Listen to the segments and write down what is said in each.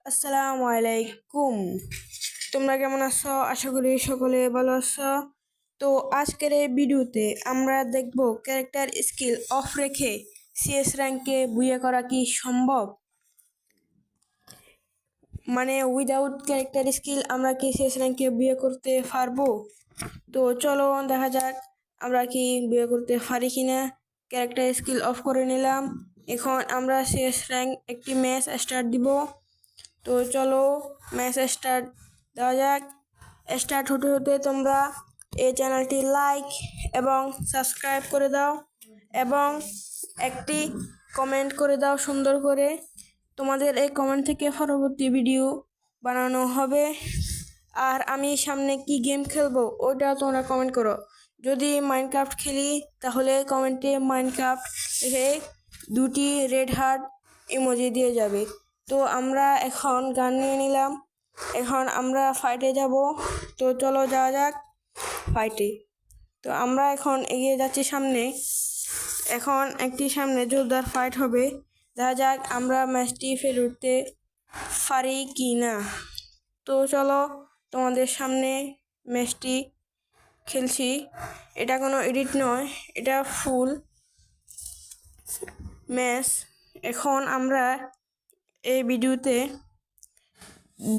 আসসালামু আলাইকুম। তোমরা কেমন আছো? আশা করি সকলে ভালো আছো। তো আজকের এই ভিডিওতে আমরা দেখব ক্যারেক্টার স্কিল অফ রেখে সিএস র্যাঙ্কে বুইয়া করা কি সম্ভব, মানে উইদাউট ক্যারেক্টার স্কিল আমরা কি সিএস র্যাঙ্কে বুইয়া করতে পারবো? তো চলো দেখা যাক আমরা কি বুইয়া করতে পারি কিনা। ক্যারেক্টার স্কিল অফ করে নিলাম। এখন আমরা সিএস র্যাঙ্ক একটি ম্যাচ স্টার্ট দিব। তো চলো ম্যাচ স্টার্ট দেওয়া যাক। স্টার্ট হতে হতে তোমরা এই চ্যানেলটি লাইক এবং সাবস্ক্রাইব করে দাও এবং একটি কমেন্ট করে দাও সুন্দর করে। তোমাদের এই কমেন্ট থেকে পরবর্তী ভিডিও বানানো হবে। আর আমি সামনে কি গেম খেলবো ওইটা তোমরা কমেন্ট করো। যদি মাইনক্রাফট খেলি তাহলে কমেন্টে মাইনক্রাফট লিখে দুটি রেড হার্ট ইমোজি দিয়ে যাবে। তো আমরা এখন গান নিয়ে নিলাম। এখন আমরা ফাইটে যাব। তো চলো যাওয়া যাক ফাইটে। তো আমরা এখন এগিয়ে যাচ্ছি সামনে। এখন একটি সামনে জোরদার ফাইট হবে। দেখা যাক আমরা ম্যাচটি ফেলে উঠতে পারি কি না। তো চলো তোমাদের সামনে ম্যাচটি খেলছি। এটা কোনো এডিট নয়, এটা ফুল ম্যাচ। এখন আমরা এই ভিডিওতে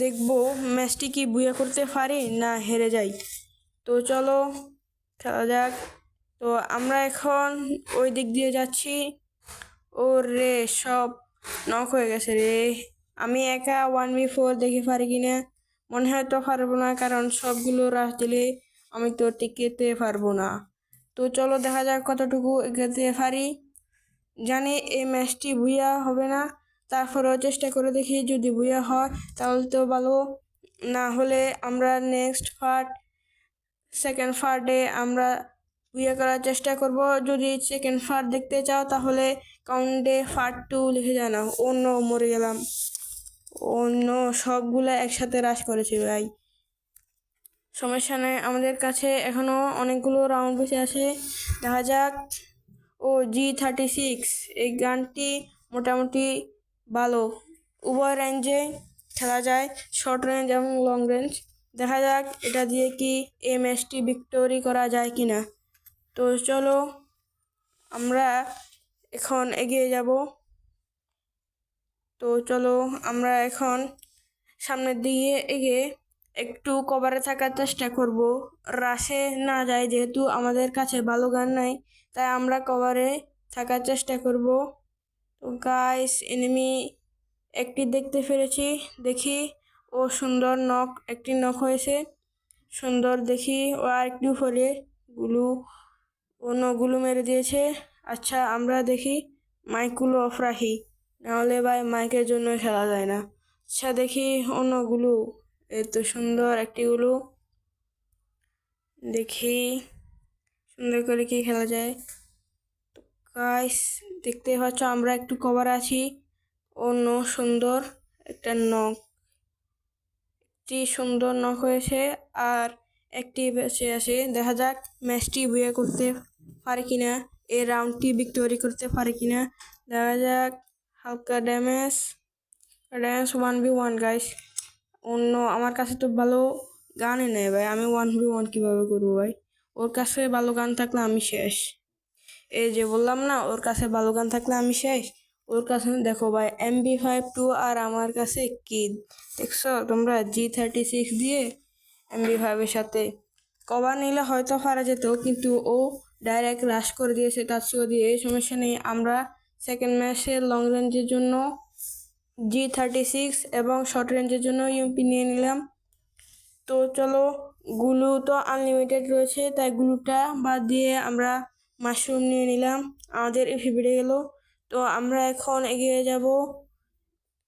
দেখব ম্যাচটি কি বুইয়া করতে পারি না হেরে যাই। তো চলো খেলা যাক। তো আমরা এখন ওই দিক দিয়ে যাচ্ছি। ও রে, সব নক হয়ে গেছে রে। আমি একা 1v4 দেখে পারি কিনা, মনে হয় তো পারবো না, কারণ সবগুলো রাশ দিলে আমি তো টিকেতে পারবো না। তো চলো দেখা যাক কতটুকু এগোতে পারি। জানি এই ম্যাচটি বুইয়া হবে না, তারপরেও চেষ্টা করে দেখি। যদি বুইয়া হয় তাহলে তো ভালো, না হলে আমরা সেকেন্ড পার্টে আমরা বুইয়া করার চেষ্টা করব। যদি সেকেন্ড পার্ট দেখতে চাও তাহলে কাউন্টে পার্ট 2 লিখে জানাও। অন্য মরে গেলাম, অন্য সবগুলা একসাথে রাশ করেছে ভাই। সমস্যা নেই, আমাদের কাছে এখনো অনেকগুলো রাউন্ড বেঁচে আছে। দেখা যাক। ও G36, এই গানটি মোটামুটি ভালো, উভয় রেঞ্জে খেলা যায়, শর্ট রেঞ্জ এবং লং রেঞ্জ। দেখা যাক এটা দিয়ে কি এই ম্যাচটি ভিক্টোরি করা যায় কিনা। তো চলো আমরা এখন এগিয়ে যাব। তো চলো আমরা এখন সামনের দিকে এগিয়ে একটু কভারে থাকার চেষ্টা করব, রাশে না যাই, যেহেতু আমাদের কাছে ভালো গান নাই, তাই আমরা কভারে থাকার চেষ্টা করব। তো গাইস, এনিমি একটি দেখতে পেরেছি, দেখি। ও সুন্দর নক, একটি নক হয়েছে সুন্দর, দেখি। ও আর একটু পরে গুলো মেরে দিয়েছে। আচ্ছা আমরা দেখি মাইকগুলো অফ রাখি, নাহলে ভাই মাইকের জন্য খেলা যায় না। আচ্ছা দেখি অন্যগুলো, এই তো সুন্দর একটি গুলো, দেখি সুন্দর করে কি খেলা যায়। তো গাইস দেখতে পাচ্ছ আমরা একটু কভার আছি। অন্য সুন্দর একটা নক, একটি সুন্দর নক হয়েছে আর একটি বেঁচে আছে। দেখা যাক ম্যাচটি বুইয়া করতে পারে কিনা, এই রাউন্ডটি ভিক্টোরি করতে পারে কিনা। দেখা যাক। হালকা ড্যামেজ 1v1 গাইস। অন্য আমার কাছে তো ভালো গানই নেই ভাই, আমি 1v1 কিভাবে করবো ভাই? ওর কাছে ভালো গান থাকলে আমি শেষ। এই যে বললাম না, ওর কাছে ভালো গান থাকলে আমি শেষ। ওর কাছে দেখো ভাই MB52 আর আমার কাছে কি দেখছো তোমরা? G36 দিয়ে MB5 এর সাথে কভার নিলে হয়তো পারা যেত, কিন্তু ও ডাইরেক্ট রাশ করে দিয়েছে তাৎসুয়া দিয়ে। সমস্যা নেই, আমরা সেকেন্ড ম্যাচে লং রেঞ্জের জন্য G36 এবং শর্ট রেঞ্জের জন্য ইউএমপি নিয়ে নিলাম। তো চলো, গুলু তো আনলিমিটেড রয়েছে, তাই গুলুটা বাদ দিয়ে আমরা মাশরুম নিয়ে নিলাম। আমাদের এফি বেড়ে গেল। তো আমরা এখন এগিয়ে যাব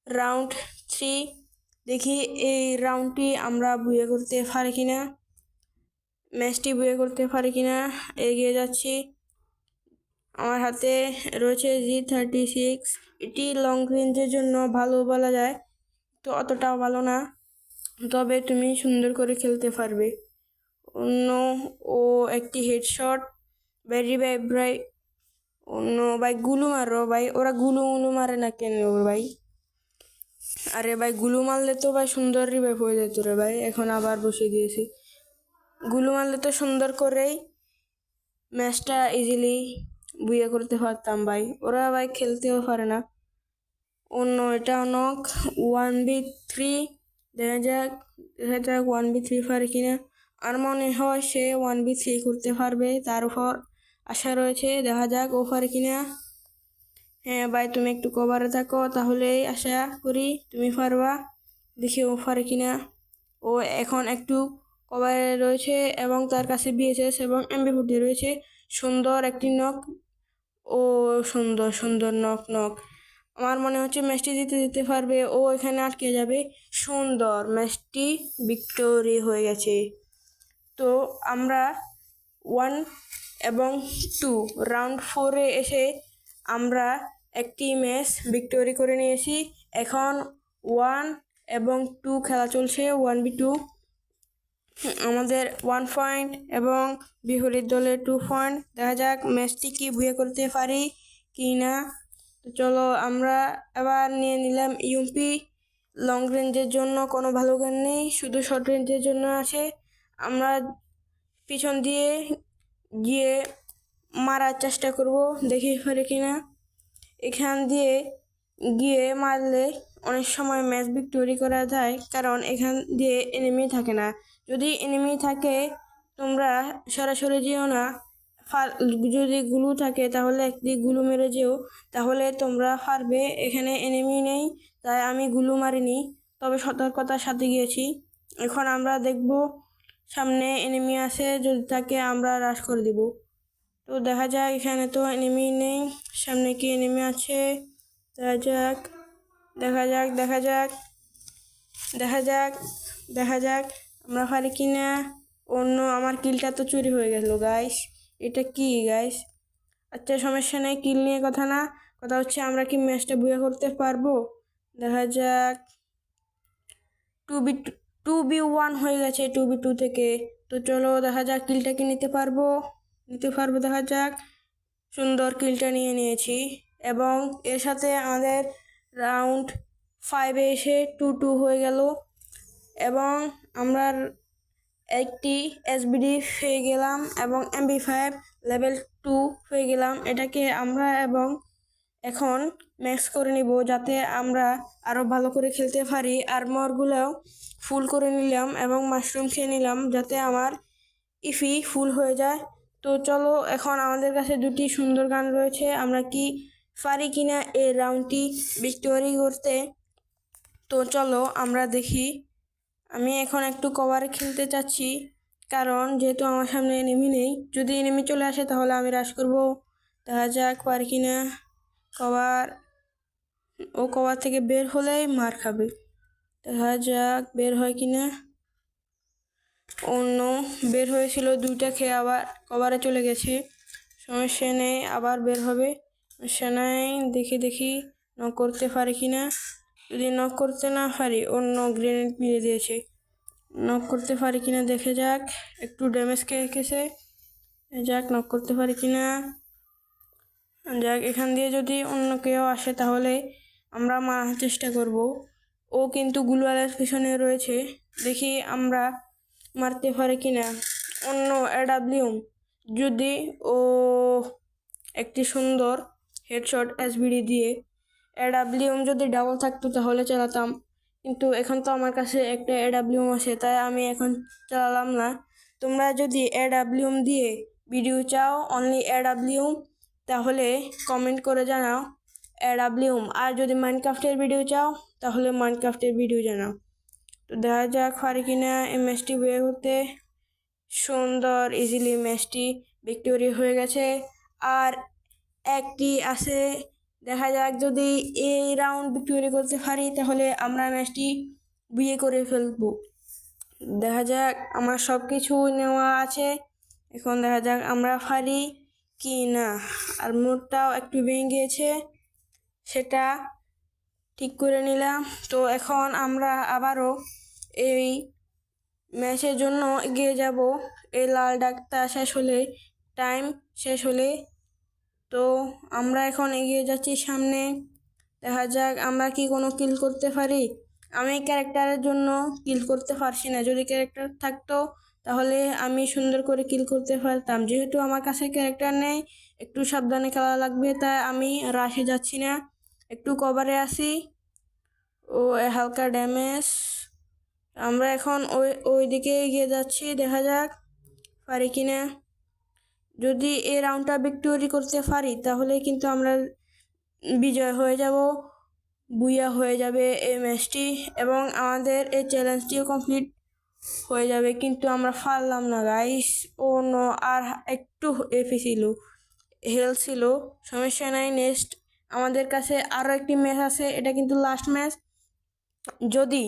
রাউন্ড 3। দেখি এই রাউন্ডটি আমরা বুয়ে করতে পারি কিনা, ম্যাচটি বুয়ে করতে পারি কিনা। এগিয়ে যাচ্ছি। আমার হাতে রয়েছে G36, এটি লং রেঞ্জের জন্য ভালো বলা যায়, তো অতটাও ভালো না, তবে তুমি সুন্দর করে খেলতে পারবে। অন্য ও একটি হেডশট, ভেরি ভাই। অন্য ভাই গুলু মারো ভাই, ওরা গুলু মারে না কেন ভাই? আরে ভাই গুলু মারলে তো ভাই সুন্দর রিভাইভ হয়ে যেত রে ভাই, এখন আবার বসিয়ে দিয়েছি। গুলু মারলে তো সুন্দর করেই ম্যাচটা ইজিলি বুইয়ে করতে পারতাম ভাই, ওরা ভাই খেলতেও পারে না। অন্য এটা নক 1v3, দেখা যাক 1v3 পারে কিনা। আর মনে হয় সে 1v3 করতে পারবে, তার উপর আশা রয়েছে, দেখা যাক ও পারে কিনা। হ্যাঁ ভাই তুমি একটু কভারে থাকো, তাহলেই আশা করি তুমি পারবা, দেখি ও পারে কিনা। ও এখন একটু কভারে রয়েছে এবং তার কাছে বিএসএস এবং এমবি40 রয়েছে। সুন্দর একটি নক, ও সুন্দর সুন্দর নক নক। আমার মনে হচ্ছে ম্যাচটি জিতে পারবে, ও এখানে আটকে যাবে। সুন্দর, ম্যাচটি ভিক্টোরি হয়ে গেছে। তো আমরা 1 এবং 2 রাউন্ড 4-এ এসে আমরা একটি ম্যাচ ভিক্টোরি করে নিয়েছি। এখন 1 এবং 2 খেলা চলছে, 1v2। আমাদের 1 পয়েন্ট এবং বিপরীত দলের 2 পয়েন্ট। দেখা যাক ম্যাচটি কি বুয়ে করতে পারি কি না। তো চলো আমরা এবার নিয়ে নিলাম ইউএমপি। লং রেঞ্জের জন্য কোনো ভালো গান নেই, শুধু শর্ট রেঞ্জের জন্য আছে। আমরা পিছন দিয়ে গিয়ে মারার চেষ্টা করব, দেখি পারে কিনা। এখান দিয়ে গিয়ে মারলে অনেক সময় ম্যাচ ভিক্টোরি করা যায়, কারণ এখান দিয়ে এনিমি থাকে না। যদি এনিমি থাকে তোমরা সরাসরি যেও না, যদি গুলু থাকে তাহলে একদিক গুলু মেরে যেও, তাহলে তোমরা পারবে। এখানে এনিমি নেই তাই আমি গুলু মারিনি, তবে সতর্কতার সাথে গিয়েছি। এখন আমরা দেখব সামনে এনিমি আছে, যদি তাকে আমরা রাশ করে দিব। তো দেখা যাক, এখানে তো এনিমি নেই, সামনে কি এনিমি আছে দেখা যাক। দেখা যাক দেখা যাক দেখা যাক দেখা যাক আমরা পারি কিনা। অন্য আমার কিলটা তো চুরি হয়ে গেল গাইস, এটা কি গাইস? আচ্ছা সমস্যা নেই, কিল নিয়ে কথা না, কথা হচ্ছে আমরা কি ম্যাচটা বুয়া করতে পারবো। দেখা যাক 2v1 হয়ে গেছে 2v2 থেকে। তো চলো দেখা যাক কিলটা কি নিতে পারবো দেখা যাক। সুন্দর কিলটা নিয়ে নিয়েছি এবং এর সাথে আমাদের রাউন্ড 5-এ এসে 2-2 হয়ে গেল এবং আমরা একটি এসবিডি পেয়ে গেলাম এবং এমবি5 লেভেল 2 পেয়ে গেলাম। এটাকে আমরা এবং এখন ম্যাক্স করে নিব, যাতে আমরা আরও ভালো করে খেলতে পারি। আর্মরগুলোও ফুল করে নিলাম এবং মাশরুম খেয়ে নিলাম, যাতে আমার ইফি ফুল হয়ে যায়। তো চলো এখন আমাদের কাছে দুটি সুন্দর গান রয়েছে, আমরা কি পারি কিনা এই রাউন্ডটি ভিক্টোরি করতে। তো চলো আমরা দেখি। আমি এখন একটু কভারে খেলতে চাচ্ছি, কারণ যেহেতু আমার সামনে এনিমি নেই। যদি এনিমি চলে আসে তাহলে আমি রাশ করব। দেখা যাক পারি কিনা। কভার থেকে বের হলেই মার খাবে, দেখা যাক বের হয় কিনা। অন্য বের হয়েছিল, দুইটা খেয়ে আবার কভারে চলে গেছে, সমস্যা নেই, আবার বের হবে, সমস্যা নাই। দেখি নক করতে পারি কিনা। যদি নক করতে না পারি, অন্য গ্রেনেড মিলে দিয়েছে, নক করতে পারি কিনা দেখে যাক। একটু ড্যামেজ খেয়ে গেছে, যাক নক করতে পারি কিনা। যাক এখান দিয়ে যদি অন্য কেউ আসে তাহলে আমরা মারার চেষ্টা করব। ও কিন্তু গুলওয়ালের পিছনে রয়েছে, দেখি আমরা মারতে পারে কিনা। অন্য এডাব্লিউম, যদি ও একটি সুন্দর হেডশট এসবিডি দিয়ে। এডাব্লিউম যদি ডাবল থাকতো তাহলে চালাতাম, কিন্তু এখন তো আমার কাছে একটা এডাব্লিউম আছে, তাই আমি এখন চালালাম না। তোমরা যদি এডাব্লিউম দিয়ে ভিডিও চাও, অনলি এডাব্লিউম, তাহলে কমেন্ট করে জানাও এডাব্লিউম। আর যদি মাইনক্রাফটের ভিডিও চাও তাহলে মাইনক্রাফটের ভিডিও জানাও। তো দেখা যাক পারি কিনা এই ম্যাচটি বের হতে। সুন্দর ইজিলি ম্যাচটি ভিক্টোরি হয়ে গেছে, আর একটি আছে। দেখা যাক যদি এই রাউন্ড ভিক্টোরি করতে পারি তাহলে আমরা ম্যাচটি বিয়ে করে ফেলবো। দেখা যাক, আমার সব কিছু নেওয়া আছে, এখন দেখা যাক আমরা পারি কি না। আর মোড়টাও একটু ভেঙে গিয়েছে, সেটা ঠিক করে নিলাম। তো এখন আমরা আবারও এই ম্যাচের জন্য এগিয়ে যাব, এই লাল ডাকটা শেষ হলে, টাইম শেষ হলে। তো আমরা এখন এগিয়ে যাচ্ছি সামনে, দেখা যাক আমরা কি কোনো কিল করতে পারি। আমি ক্যারেক্টারের জন্য কিল করতে পারছি না, যদি ক্যারেক্টার থাকতো তাহলে আমি সুন্দর করে কিল করতে পারতাম। যেহেতু আমার কাছে ক্যারেক্টার নেই, একটু সাবধানে খেলা লাগবে, তাই আমি রাশে যাচ্ছি না, একটু কভারে আসি। ও হালকা ড্যামেজ। আমরা এখন ওই দিকে এগিয়ে যাচ্ছি, দেখা যাক পারি কিনা। যদি এই রাউন্ডটা ভিক্টোরি করতে পারি তাহলে কিন্তু আমরা বিজয় হয়ে যাব, বুইয়া হয়ে যাবে এই ম্যাচটি, এবং আমাদের এই চ্যালেঞ্জটিও কমপ্লিট হয়ে যাবে। কিন্তু আমরা পারলাম না গাইস। ও নো, আর একটু এফি ছিল, হেলথ ছিল, সমস্যা নাই। নেক্সট আমাদের কাছে আরও একটি ম্যাচ আছে, এটা কিন্তু লাস্ট ম্যাচ। যদি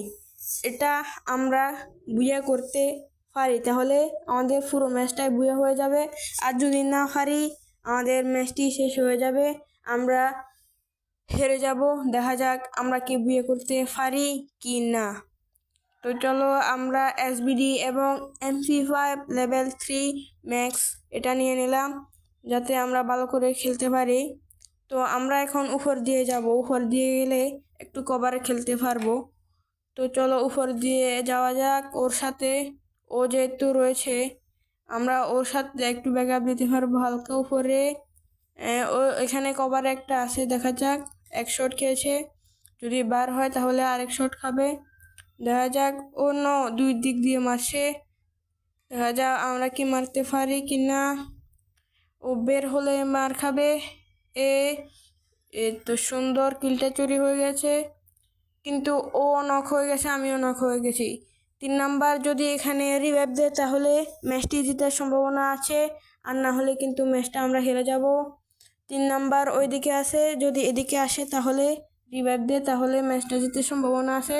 এটা আমরা বুইয়া করতে পারি তাহলে আমাদের পুরো ম্যাচটাই বুইয়া হয়ে যাবে, আর যদি না পারি আমাদের ম্যাচটি শেষ হয়ে যাবে, আমরা হেরে যাব। দেখা যাক আমরা কি বুইয়া করতে পারি কি না। তো চলো আমরা এসবিডি এবং MP5 লেভেল 3 ম্যাক্স এটা নিয়ে নিলাম, যাতে আমরা ভালো করে খেলতে পারি। তো আমরা এখন উপর দিয়ে যাব, উপর দিয়ে গেলে একটু কভারে খেলতে পারবো। তো চলো উপর দিয়ে যাওয়া যাক। ওর সাথে ও যেহেতু রয়েছে, আমরা ওর সাথে একটু ব্যাকআপ দিতে পারবো হালকা উপরে। ও এখানে কভারে একটা আছে, দেখা যাক। এক শট খেয়েছে, যদি বার হয় তাহলে আরেক শট খাবে। দেখা যাক। ও নো, দুই দিক দিয়ে মারছে, দেখা যাক আমরা কি মারতে পারি কি না। ও বের হলে মার খাবে। এ তো সুন্দর, কিলটা চুরি হয়ে গেছে, কিন্তু ও নক হয়ে গেছে, আমিও নক হয়ে গেছি। 3 নাম্বার যদি এখানে রিভাইভ দেয় তাহলে ম্যাচটি জেতার সম্ভাবনা আছে, আর না হলে কিন্তু ম্যাচটা আমরা হেরে যাব। 3 নাম্বার ওইদিকে আছে, যদি এদিকে আসে তাহলে রিভাইভ দেয় তাহলে ম্যাচটা জিতার সম্ভাবনা আছে।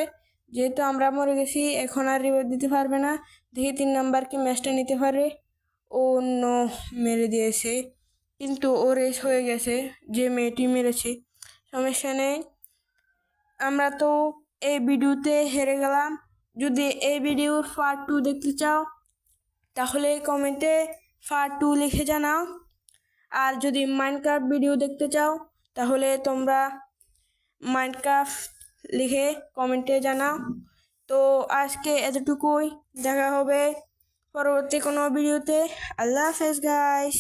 যেহেতু আমরা মরে গেছি, এখন আর রিভাইভ দিতে পারবে না। দেখি 3 নাম্বার কি ম্যাচটা নিতে পারে। ও নো, মেরে দিয়েছে, কিন্তু ও রেস হয়ে গেছে, যে মেয়েটি মেরেছে। সমস্যা নেই, আমরা তো এই ভিডিওতে হেরে গেলাম। যদি এই ভিডিওর পার্ট 2 দেখতে চাও তাহলে কমেন্টে পার্ট 2 লিখে জানাও। আর যদি মাইনক্রাফট ভিডিও দেখতে চাও তাহলে তোমরা মাইনক্রাফট লিখে কমেন্টে জানাও। তো আজকে এতটুকুই, দেখা হবে পরবর্তী কোনো ভিডিওতে। আল্লাহ হাফেজ গাইস।